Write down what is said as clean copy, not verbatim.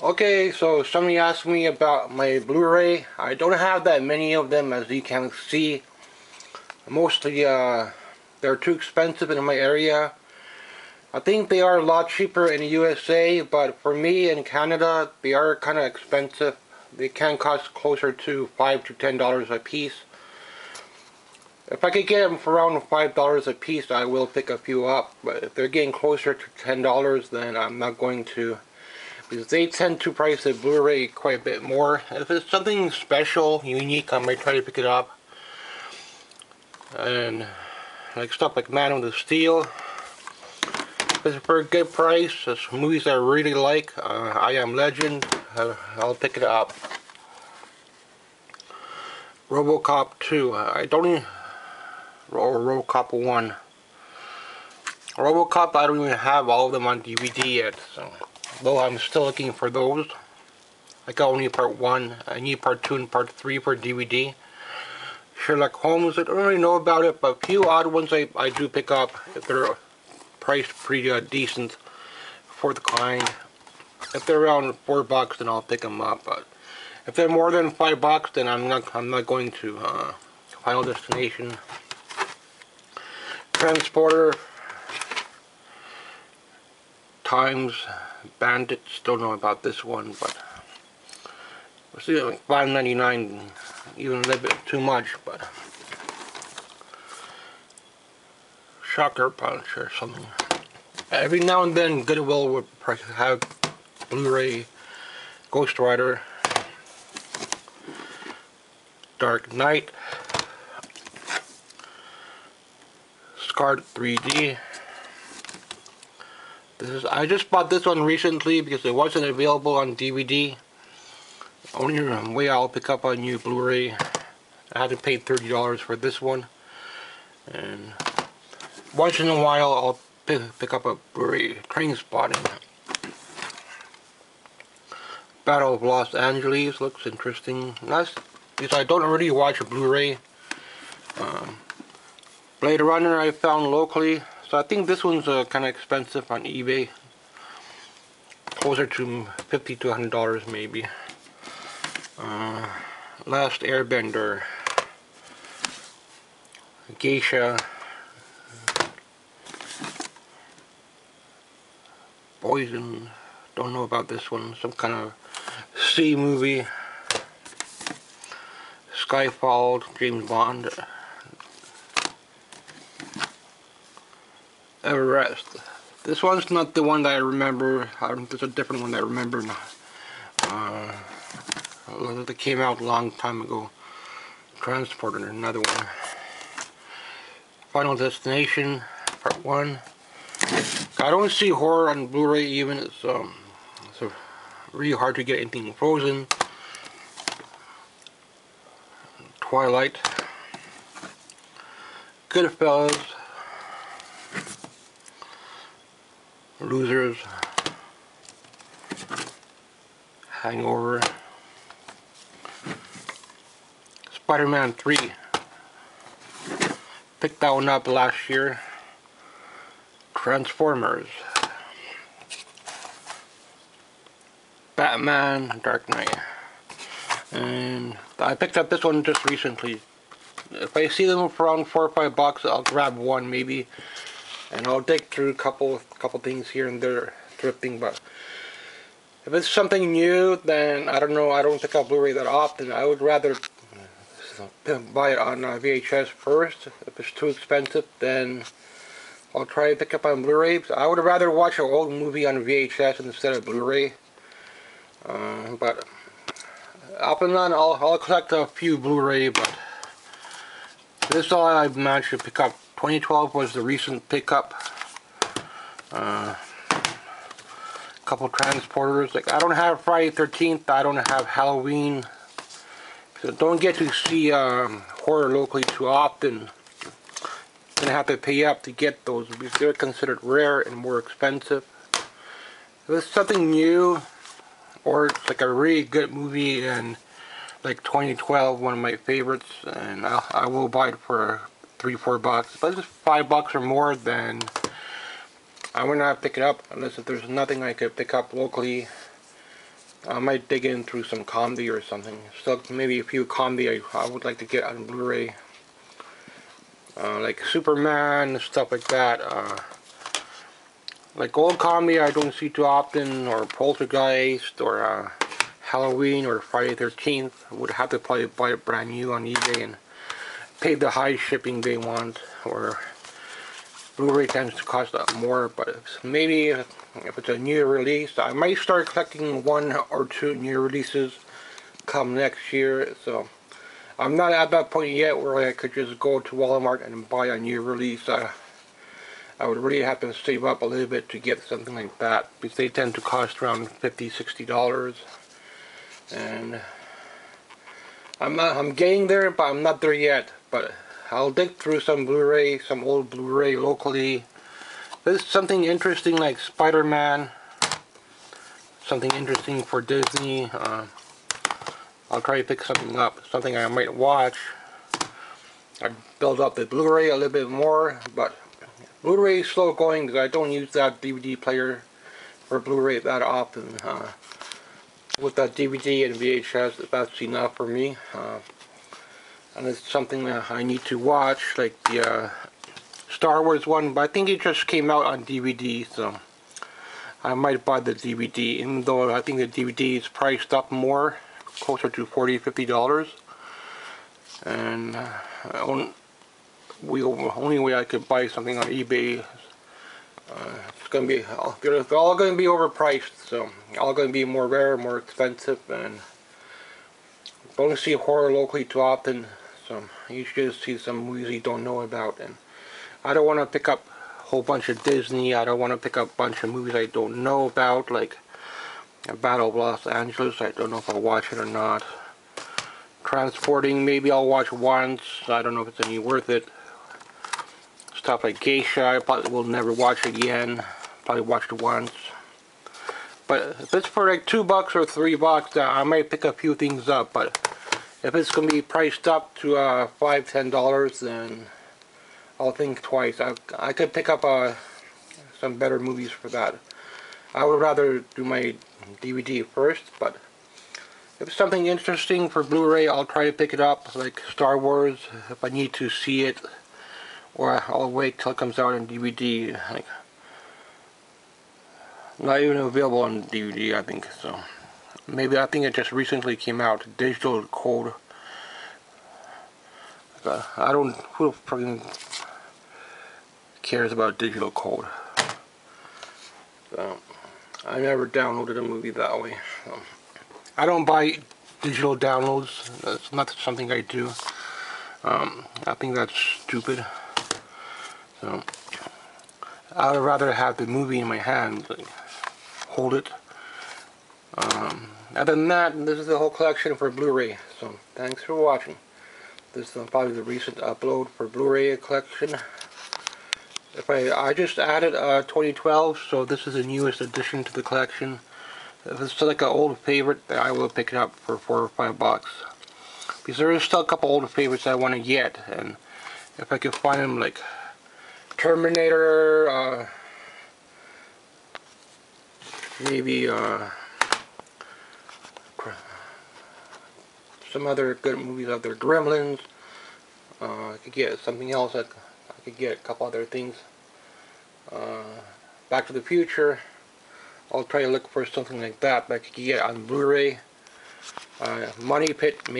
Okay, so somebody asked me about my Blu-ray. I don't have that many of them, as you can see. Mostly, they're too expensive in my area. I think they are a lot cheaper in the USA, but for me in Canada, they are kind of expensive. They can cost closer to $5 to $10 a piece. If I could get them for around $5 a piece, I will pick a few up. But if they're getting closer to $10, then I'm not going to. Because they tend to price the Blu-ray quite a bit more. If it's something special, unique, I might try to pick it up. And like stuff like Man of Steel. If it's for a good price, it's movies I really like. I Am Legend, I'll pick it up. RoboCop 2, I don't even, or RoboCop 1. RoboCop, I don't even have all of them on DVD yet, so. Though I'm still looking for those. I got only part 1. I need part 2 and part 3 for DVD. Sherlock Holmes, I don't really know about it, but a few odd ones I do pick up if they're priced pretty decent for the kind. If they're around $4, then I'll pick them up. But if they're more than $5, then I'm not going to. Final Destination, Transporter, Times, Bandits. Don't know about this one, but we'll see. Like $5.99, even a little bit too much. But Shocker Punch or something. Every now and then, Goodwill would have Blu-ray Ghost Rider, Dark Knight, Scarred 3D. I just bought this one recently because it wasn't available on DVD. Only way I'll pick up on new Blu-ray. I had to pay $30 for this one. And once in a while I'll pick up a Blu-ray Trainspotting. Battle of Los Angeles looks interesting. That's because I don't really watch a Blu-ray. Blade Runner I found locally. So I think this one's kind of expensive on eBay. Closer to $50 to $100 maybe. Last Airbender. Geisha. Poison. Don't know about this one. Some kind of sea movie. Skyfall. James Bond. Everest. This one's not the one that I remember. There's a different one that I remember now. That came out a long time ago. Transporter, another one. Final Destination, Part 1. I don't see horror on Blu-ray even. It's really hard to get anything frozen. Twilight. Goodfellas. Losers, Hangover, Spider-Man 3, picked that one up last year, Transformers, Batman, Dark Knight, and I picked up this one just recently. If I see them for around $4 or $5, I'll grab one maybe. And I'll dig through a couple things here and there, thrifting. But if it's something new, then I don't know. I don't pick up Blu-ray that often. I would rather buy it on VHS first. If it's too expensive, then I'll try to pick up on Blu-ray. I would rather watch an old movie on VHS instead of Blu-ray. But off and on, I'll collect a few Blu-ray. But this is all I've managed to pick up. 2012 was the recent pickup. Couple Transporters. Like, I don't have Friday 13th. I don't have Halloween. So don't get to see horror locally too often. You're gonna have to pay up to get those because they're considered rare and more expensive. If it's something new, or it's like a really good movie and like 2012, one of my favorites, and I will buy it for $3 or $4. But if it's $5 or more, then I would not pick it up unless if there's nothing I could pick up locally I might dig in through some comedy or something. Still, maybe a few comedy I would like to get on Blu-ray. Like Superman, stuff like that. Like old comedy I don't see too often, or Poltergeist, or Halloween, or Friday the 13th. I would have to probably buy it brand new on eBay and pay the high shipping they want, or Blu-ray tends to cost a lot more, but maybe if it's a new release, I might start collecting 1 or 2 new releases come next year. So I'm not at that point yet where I could just go to Walmart and buy a new release. I would really have to save up a little bit to get something like that, because they tend to cost around $50–$60, and I'm getting there, but I'm not there yet. But I'll dig through some Blu-ray, some old Blu-ray locally. If there's something interesting like Spider-Man, something interesting for Disney, I'll try to pick something up, something I might watch. I build up the Blu-ray a little bit more, but Blu-ray is slow going because I don't use that DVD player for Blu-ray that often. With that DVD and VHS, that's enough for me. And it's something that I need to watch, like the Star Wars one, but I think it just came out on DVD, so I might buy the DVD, even though I think the DVD is priced up more, closer to $40–$50. And the only way I could buy something on eBay, it's gonna be, they're all gonna be overpriced, so all gonna be more rare, more expensive, and don't see horror locally too often. So you should see some movies you don't know about, and I don't want to pick up a whole bunch of Disney. I don't want to pick up a bunch of movies I don't know about, like Battle of Los Angeles. I don't know if I'll watch it or not. Transporting, maybe I'll watch once. I don't know if it's any worth it. Stuff like Geisha, I probably will never watch again. Probably watched it once. But if it's for like $2 or $3, I might pick a few things up. But if it's going to be priced up to $5–$10, then I'll think twice. I could pick up some better movies for that. I would rather do my DVD first, but if it's something interesting for Blu-ray, I'll try to pick it up, like Star Wars, if I need to see it, or I'll wait till it comes out on DVD. Like, not even available on DVD, I think. So maybe, I think it just recently came out, digital code. I don't, who fucking cares about digital code? So I never downloaded a movie that way. So I don't buy digital downloads. That's not something I do. I think that's stupid. So I would rather have the movie in my hand, like, hold it. Other than that, this is the whole collection for Blu-ray. So thanks for watching. This is probably the recent upload for Blu-ray collection. If I just added 2012, so this is the newest addition to the collection. If it's like an old favorite, I will pick it up for $4 or $5. Because there is still a couple old favorites I want to get, and if I can find them, like Terminator, maybe some other good movies out there, Gremlins. I could get something else. I could get a couple other things. Back to the Future. I'll try to look for something like that I could get on Blu-ray. Money Pit, maybe.